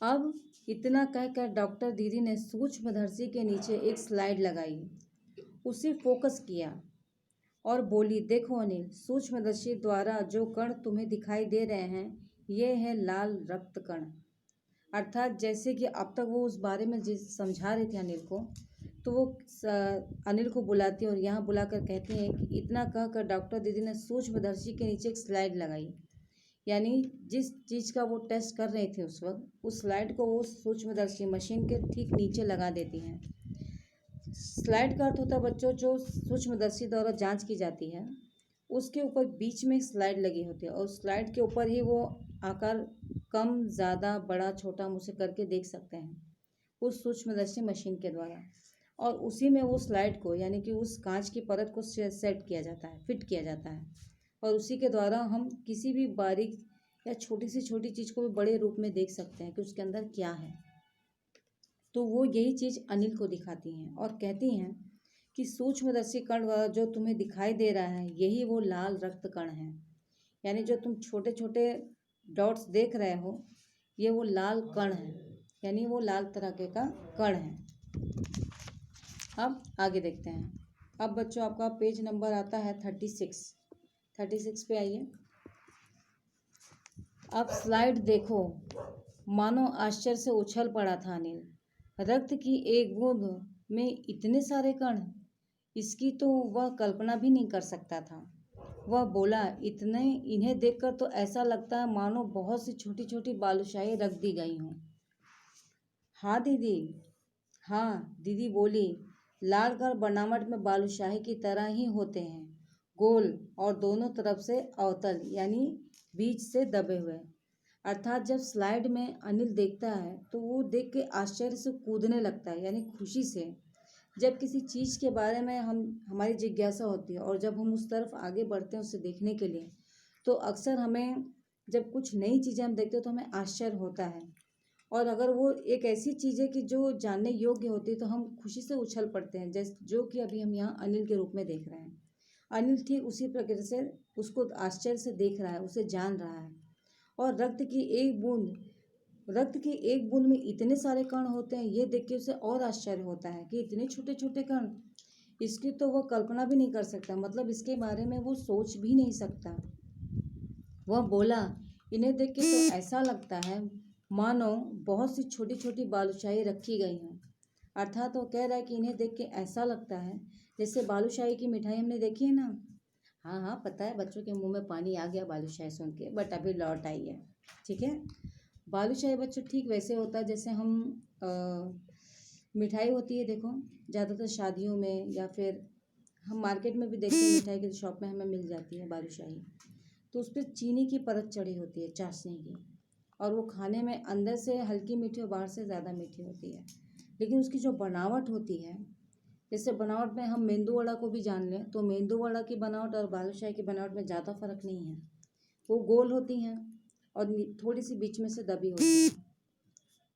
अब इतना कहकर डॉक्टर दीदी ने सूक्ष्मदर्शी के नीचे एक स्लाइड लगाई, उसे फोकस किया और बोली, देखो अनिल, सूक्ष्मदर्शी द्वारा जो कण तुम्हें दिखाई दे रहे हैं ये है लाल रक्त कण। अर्थात जैसे कि अब तक वो उस बारे में समझा रहे थे अनिल को, तो वो अनिल को बुलाती है और यहाँ बुलाकर कहती हैं कि इतना कहकर डॉक्टर दीदी ने सूक्ष्मदर्शी के नीचे एक स्लाइड लगाई, यानी जिस चीज़ का वो टेस्ट कर रहे थे उस वक्त, उस स्लाइड को वो सूक्ष्मदर्शी मशीन के ठीक नीचे लगा देती हैं। स्लाइड का अर्थ होता है बच्चों जो सूक्ष्मदर्शी द्वारा जांच की जाती है, उसके ऊपर बीच में स्लाइड लगी होती है और स्लाइड के ऊपर ही वो आकार कम ज़्यादा बड़ा छोटा हम उसे करके देख सकते हैं उस सूक्ष्मदर्शी मशीन के द्वारा। और उसी में वो स्लाइड को यानी कि उस कांच की परत को सेट किया जाता है, फिट किया जाता है, और उसी के द्वारा हम किसी भी बारीक या छोटी से छोटी चीज़ को भी बड़े रूप में देख सकते हैं कि उसके अंदर क्या है। तो वो यही चीज़ अनिल को दिखाती हैं और कहती हैं कि सूक्ष्मदर्शी कण द्वारा जो तुम्हें दिखाई दे रहा है यही वो लाल रक्त कण है, यानी जो तुम छोटे छोटे डॉट्स देख रहे हो ये वो लाल कण है, यानी वो लाल तरह के का कण है। अब आगे देखते हैं। अब बच्चों आपका पेज नंबर आता है 36 पे आइए। अब स्लाइड देखो, मानो आश्चर्य से उछल पड़ा था अनिल। रक्त की एक बूंद में इतने सारे कण, इसकी तो वह कल्पना भी नहीं कर सकता था। वह बोला, इन्हें देखकर तो ऐसा लगता है मानो बहुत सी छोटी छोटी बालूशाही रख दी गई हों। हाँ दीदी, हाँ दीदी बोली, लाल कण बनावट में बालूशाही की तरह ही होते हैं, गोल और दोनों तरफ से अवतल यानी बीच से दबे हुए। अर्थात जब स्लाइड में अनिल देखता है तो वो देख के आश्चर्य से कूदने लगता है, यानी खुशी से। जब किसी चीज़ के बारे में हमारी जिज्ञासा होती है और जब हम उस तरफ आगे बढ़ते हैं उसे देखने के लिए, तो अक्सर हमें जब कुछ नई चीज़ें हम देखते हैं तो हमें आश्चर्य होता है, और अगर वो एक ऐसी चीज़ है कि जो जानने योग्य होती है तो हम खुशी से उछल पड़ते हैं, जैसे जो कि अभी हम यहाँ अनिल के रूप में देख रहे हैं। अनिल ठीक उसी प्रकार से उसको आश्चर्य से देख रहा है, उसे जान रहा है। और रक्त की एक बूंद में इतने सारे कण होते हैं ये देख के उसे और आश्चर्य होता है कि इतने छोटे छोटे कण, इसकी तो वो कल्पना भी नहीं कर सकता, मतलब इसके बारे में वो सोच भी नहीं सकता। वह बोला, इन्हें देख के तो ऐसा लगता है मानो बहुत सी छोटी छोटी बालूशाही रखी गई हों। अर्थात वो कह रहा है कि इन्हें देख के ऐसा लगता है जैसे बालूशाही की मिठाई हमने देखी है ना। हाँ हाँ पता है, बच्चों के मुंह में पानी आ गया बालूशाही सुन के, बट अभी लौट आई है। ठीक है, बालूशाही बच्चों ठीक वैसे होता है जैसे हम मिठाई होती है, देखो ज़्यादातर शादियों में या फिर हम मार्केट में भी देखते हैं, मिठाई की शॉप में हमें मिल जाती है बालूशाही। तो उस पर चीनी की परत चढ़ी होती है, चाशनी की, और वो खाने में अंदर से हल्की मीठी और बाहर से ज़्यादा मीठी होती है। लेकिन उसकी जो बनावट होती है, जैसे बनावट में हम मेंदू वड़ा को भी जान लें तो मेंदू वड़ा की बनावट और बालूशाही की बनावट में ज़्यादा फ़र्क नहीं है। वो गोल होती हैं और थोड़ी सी बीच में से दबी होती है।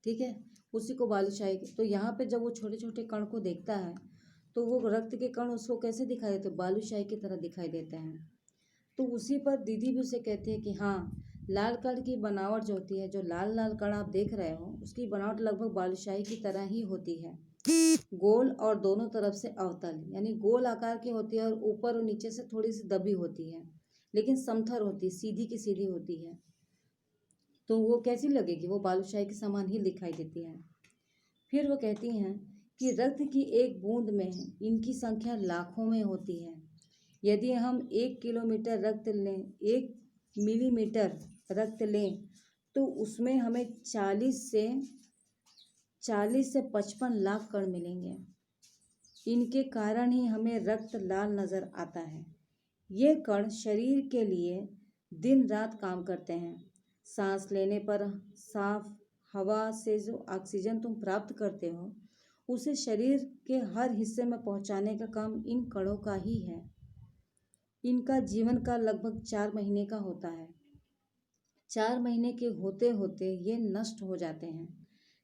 ठीक है, उसी को बालूशाही। तो यहाँ पे जब वो छोटे छोटे कण को देखता है तो वो रक्त के कण उसको कैसे दिखाई देते, बालूशाही की तरह दिखाई देते हैं। तो उसी पर दीदी भी उसे कहती है कि हाँ, लाल कण की बनावट जो होती है, जो लाल लाल कण आप देख रहे हो उसकी बनावट लगभग बालूशाही की तरह ही होती है, गोल और दोनों तरफ से अवतल, यानी गोल आकार की होती है और ऊपर और नीचे से थोड़ी सी दबी होती है, लेकिन समथर होती है, सीधी की सीधी होती है। तो वो कैसी लगेगी, वो बालूशाही के समान ही दिखाई देती है। फिर वो कहती हैं कि रक्त की एक बूंद में इनकी संख्या लाखों में होती है। यदि हम 1 किलोमीटर रक्त लें, 1 मिलीमीटर रक्त लें तो उसमें हमें 40 से 55 लाख कण मिलेंगे। इनके कारण ही हमें रक्त लाल नज़र आता है। ये कण शरीर के लिए दिन रात काम करते हैं। सांस लेने पर साफ हवा से जो ऑक्सीजन तुम प्राप्त करते हो उसे शरीर के हर हिस्से में पहुंचाने का काम इन कणों का ही है। इनका जीवन काल लगभग 4 महीने का होता है। 4 महीने के होते होते ये नष्ट हो जाते हैं,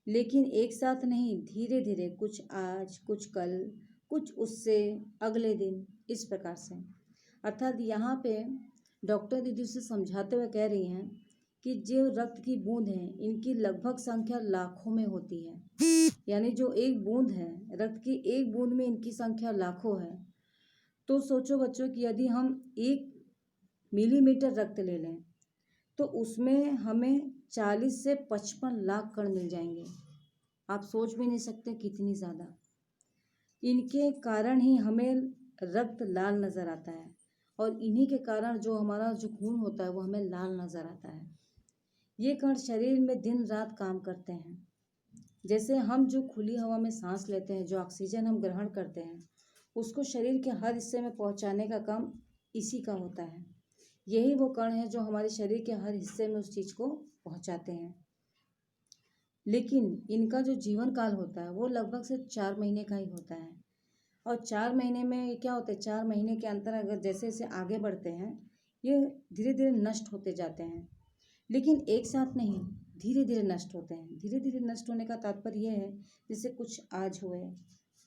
लेकिन एक साथ नहीं, धीरे धीरे, कुछ आज, कुछ कल, कुछ उससे अगले दिन, इस प्रकार से। अर्थात यहाँ पे डॉक्टर दीदी उसे समझाते हुए कह रही हैं कि जो रक्त की बूंद है इनकी लगभग संख्या लाखों में होती है। यानी जो एक बूंद है, रक्त की एक बूंद में इनकी संख्या लाखों है। तो सोचो बच्चों कि यदि हम 1 मिलीमीटर रक्त ले लें तो उसमें हमें 40 से 55 लाख कण मिल जाएंगे। आप सोच भी नहीं सकते कितनी ज़्यादा। इनके कारण ही हमें रक्त लाल नज़र आता है और इन्हीं के कारण जो हमारा जो खून होता है वो हमें लाल नज़र आता है। ये कण शरीर में दिन रात काम करते हैं। जैसे हम जो खुली हवा में सांस लेते हैं, जो ऑक्सीजन हम ग्रहण करते हैं, उसको शरीर के हर हिस्से में पहुंचाने का काम इसी का होता है। यही वो कण है जो हमारे शरीर के हर हिस्से में उस चीज़ को पहुंचाते हैं। लेकिन इनका जो जीवन काल होता है वो लगभग से 4 महीने का ही होता है। और 4 महीने में क्या होता है, 4 महीने के अंतर अगर जैसे जैसे आगे बढ़ते हैं ये धीरे धीरे नष्ट होते जाते हैं। लेकिन एक साथ नहीं, धीरे धीरे नष्ट होते हैं। धीरे धीरे नष्ट होने का तात्पर्य यह है जैसे कुछ आज हुए,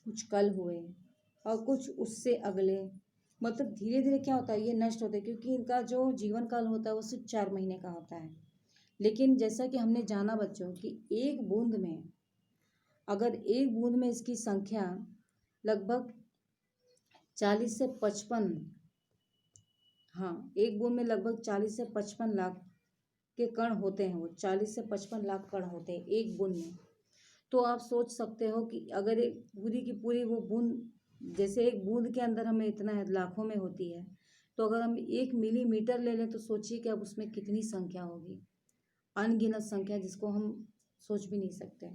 कुछ कल हुए और कुछ उससे अगले, मतलब धीरे धीरे क्या होता है ये नष्ट होते हैं, क्योंकि इनका जो जीवन काल होता है वो सिर्फ 4 महीने का होता है। लेकिन जैसा कि हमने जाना बच्चों कि एक बूंद में, अगर एक बूंद में इसकी संख्या लगभग 40 से 55, हाँ, एक बूंद में लगभग 40 से 55 लाख के कण होते हैं। वो 40 से 55 लाख कण होते हैं एक बूंद में। तो आप सोच सकते हो कि अगर एक पूरी की पूरी वो बूंद, जैसे एक बूंद के अंदर हमें इतना है, लाखों में होती है, तो अगर हम 1 मिलीमीटर ले लें तो सोचिए कि अब उसमें कितनी संख्या होगी, अनगिनत संख्या जिसको हम सोच भी नहीं सकते।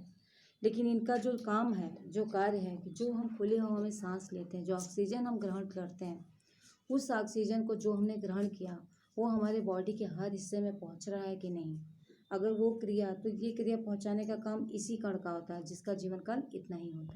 लेकिन इनका जो काम है, जो कार्य है कि जो हम खुली हवा में सांस लेते हैं, जो ऑक्सीजन हम ग्रहण करते हैं, उस ऑक्सीजन को जो हमने ग्रहण किया वो हमारे बॉडी के हर हिस्से में पहुंच रहा है कि नहीं। अगर वो क्रिया, तो ये क्रिया पहुंचाने का काम इसी कण का होता है जिसका जीवन काल इतना ही होता है।